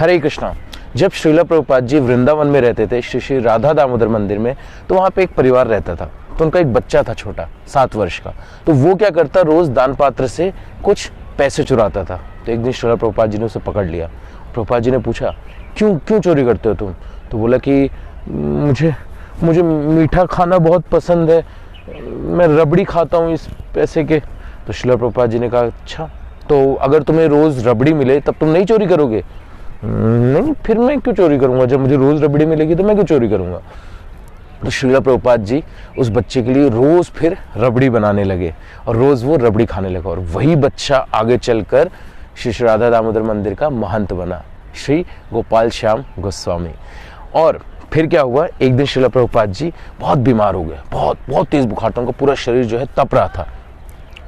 हरे कृष्णा। जब श्रीला प्रभुपाद जी वृंदावन में रहते थे, श्री श्री राधा दामोदर मंदिर में, तो वहाँ पे एक परिवार रहता था। तो उनका एक बच्चा था छोटा, 7 वर्ष का। तो वो क्या करता, रोज दान पात्र से कुछ पैसे चुराता था। तो एक दिन श्रीला प्रभुपाद जी ने उसे पकड़ लिया। प्रभुपाद जी ने पूछा, क्यों क्यों चोरी करते हो तुम? तो बोला कि मुझे मीठा खाना बहुत पसंद है, मैं रबड़ी खाता हूँ इस पैसे के। तो श्रीला प्रभुपाद जी ने कहा, अच्छा तो अगर तुम्हें रोज रबड़ी मिले तब तुम नहीं चोरी करोगे? नहीं, फिर मैं क्यों चोरी करूंगा? जब मुझे रोज रबड़ी मिलेगी तो मैं क्यों चोरी करूंगा? तो श्रीला प्रभुपाद जी उस बच्चे के लिए रोज फिर रबड़ी बनाने लगे और रोज वो रबड़ी खाने लगा। और वही बच्चा आगे चलकर श्री श्री राधा दामोदर मंदिर का महंत बना, श्री गोपाल श्याम गोस्वामी। और फिर क्या हुआ, एक दिन श्रीला प्रभुपाद जी बहुत बीमार हो गए, बहुत तेज बुखार था, उनका पूरा शरीर जो है तप रहा था।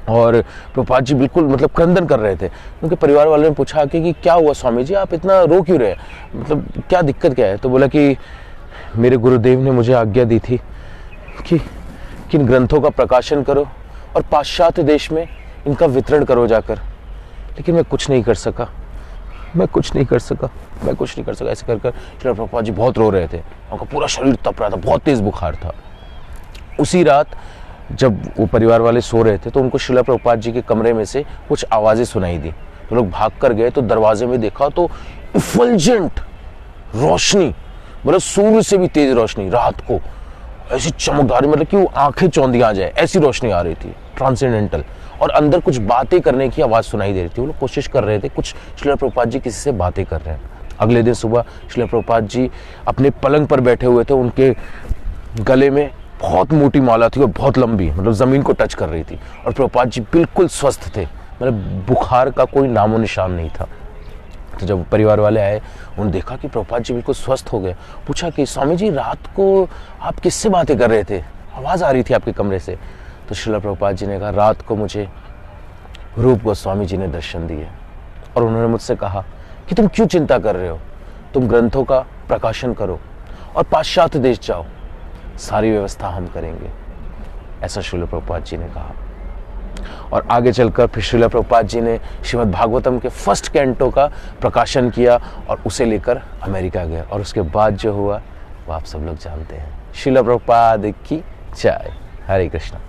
और प्रभुपाद जी बिल्कुल मतलब क्रंदन कर रहे थे। उनके परिवार वालों ने पूछा कि क्या हुआ स्वामी जी, आप इतना रो क्यों रहे, मतलब क्या दिक्कत क्या है? तो बोला कि मेरे गुरुदेव ने मुझे आज्ञा दी थी कि इन ग्रंथों का प्रकाशन करो और पाश्चात्य देश में इनका वितरण करो जाकर, लेकिन मैं कुछ नहीं कर सका। ऐसे कर श्रीला प्रभुपाद जी बहुत रो रहे थे, उनका पूरा शरीर तप रहा था, बहुत तेज बुखार था। उसी रात जब वो परिवार वाले सो रहे थे तो उनको श्रीला प्रभुपाद जी के कमरे में से कुछ आवाजें सुनाई दी। तो लोग भाग कर गए, तो दरवाजे में देखा तो इफल्जेंट रोशनी, मतलब सूर्य से भी तेज रोशनी, रात को ऐसी चमकदार, मतलब कि वो आंखें चौंधी आ जाए ऐसी रोशनी आ रही थी, ट्रांसेंडेंटल। और अंदर कुछ बातें करने की आवाज सुनाई दे रही थी। वो लोग कोशिश कर रहे थे, कुछ श्रीला प्रभुपाद जी किसी से बातें कर रहे हैं। अगले दिन सुबह श्रीला प्रभुपाद जी अपने पलंग पर बैठे हुए थे, उनके गले में बहुत मोटी माला थी और बहुत लंबी, मतलब जमीन को टच कर रही थी। और प्रभुपाद जी बिल्कुल स्वस्थ थे, मतलब बुखार का कोई नामो निशान नहीं था। तो जब परिवार वाले आए, उन्होंने देखा कि प्रभुपाद जी बिल्कुल स्वस्थ हो गए। पूछा कि स्वामी जी रात को आप किससे बातें कर रहे थे, आवाज आ रही थी आपके कमरे से? तो श्रीला प्रभुपाद जी ने कहा, रात को मुझे रूप गोस्वामी जी ने दर्शन दिए और उन्होंने मुझसे कहा कि तुम क्यों चिंता कर रहे हो, तुम ग्रंथों का प्रकाशन करो और पाश्चात्य देश जाओ, सारी व्यवस्था हम करेंगे। ऐसा श्रीला प्रभुपाद जी ने कहा। और आगे चलकर फिर श्रीला प्रभुपाद जी ने श्रीमद् भागवतम के फर्स्ट कैंटो का प्रकाशन किया और उसे लेकर अमेरिका गए। और उसके बाद जो हुआ वो आप सब लोग जानते हैं। श्रीला प्रभुपाद की जय। हरे कृष्णा।